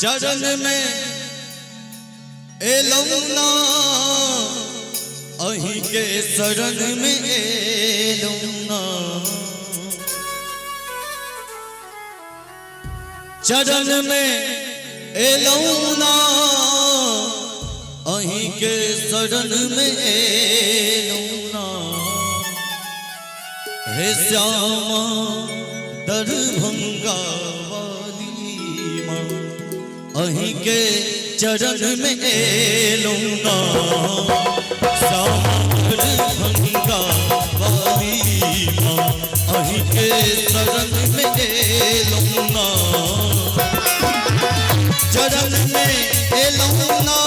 चरण में एलौना अही के शरण में एलौना चरण में एलौना अही के शरण में एलौना हे श्यामा दरभंगा वाली माँ अही के चरण में एलौना श्यामा दरभंगा वाली माँ अही के शरण में एलौना चरण में एलौना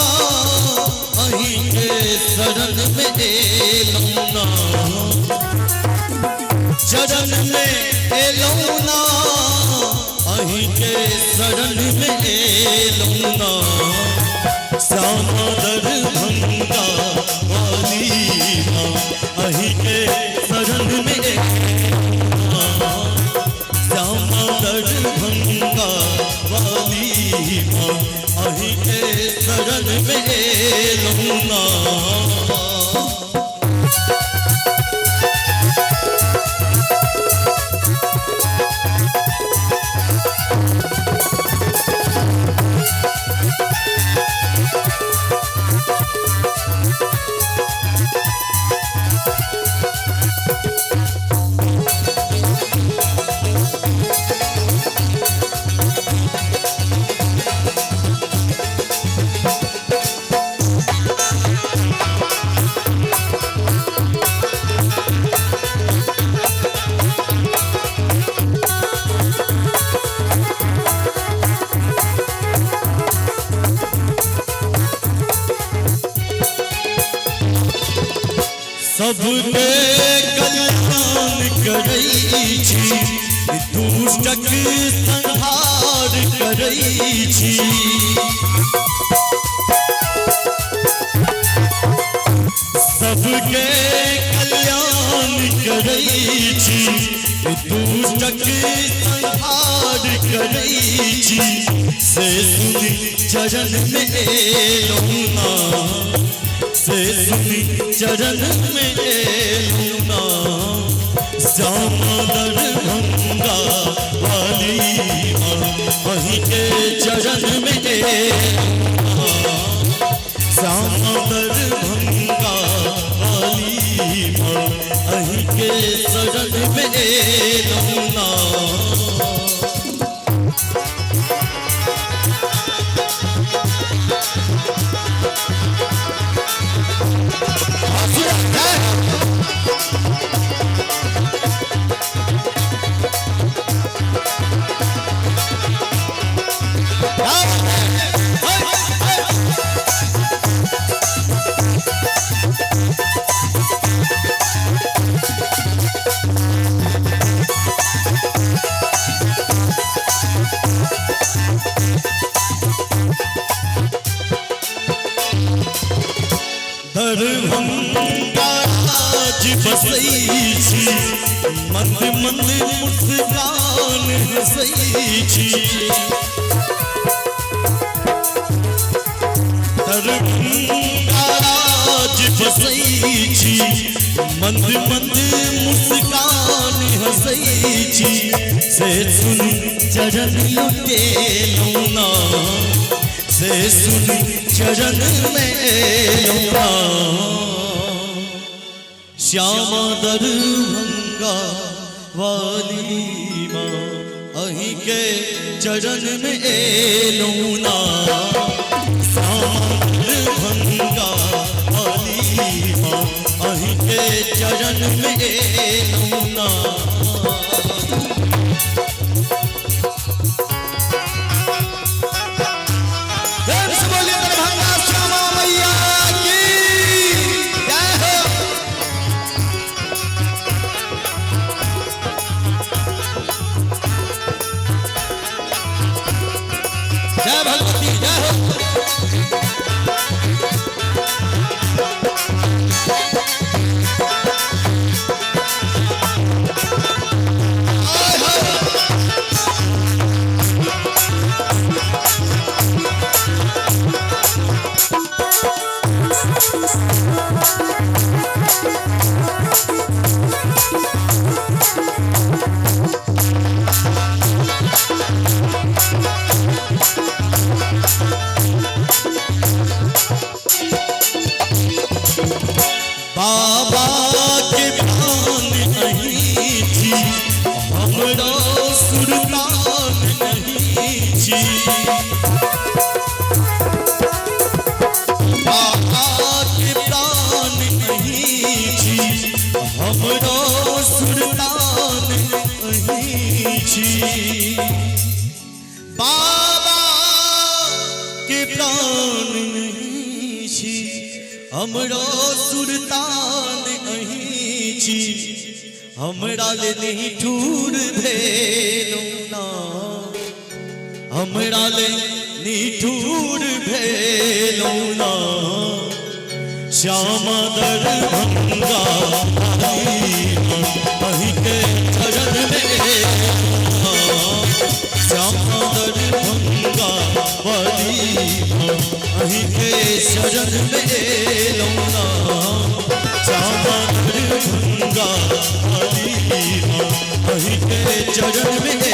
अही के शरण में एलौना चरण में एलौना अही के शरण में एलौना श्यामा दरभंगा वाली माँ अही के शरण में एलौना श्यामा दरभंगा वाली माँ अही के शरण में एलौना सबके कल्याण करै छी दुष्टक संहार करै छी सबके कल्याण करै छी दुष्टक संहार करै छी से सुनि चरण में एलौना से सुनि चरण में एलौना श्यामा दरभंगा वाली माँ अही के चरण में एलौना श्यामा दरभंगा वाली माँ अही के शरण में एलौना दरभंगा राज बसै छी मंद मंद मुस्कान हंसै छी दरभंगा राज बसै छी मंद मंद मुस्कान हंसै छी से सुनि चरण लुटेलौना से सुनि चरण में एलौना श्यामा दरभंगा वाली माँ अही के चरण में एलौना श्यामा दरभंगा वाली माँ अही के चरण में एलौना जय भगवती जय हो बाबा के प्राण नहीं छी हमरो सुल्तान नहीं छी बाबा के प्राण नहीं छी हमरो सुल्तान नहीं छी हमरा ले निठुर भेलौ ना हमरा ले निठुर भेलौ ना श्याम दरभंगा अहि के चरण में श्याम दरभंगा वाली अहि के शरण में लौना श्याम दरभंगा वाली अहि के चरण में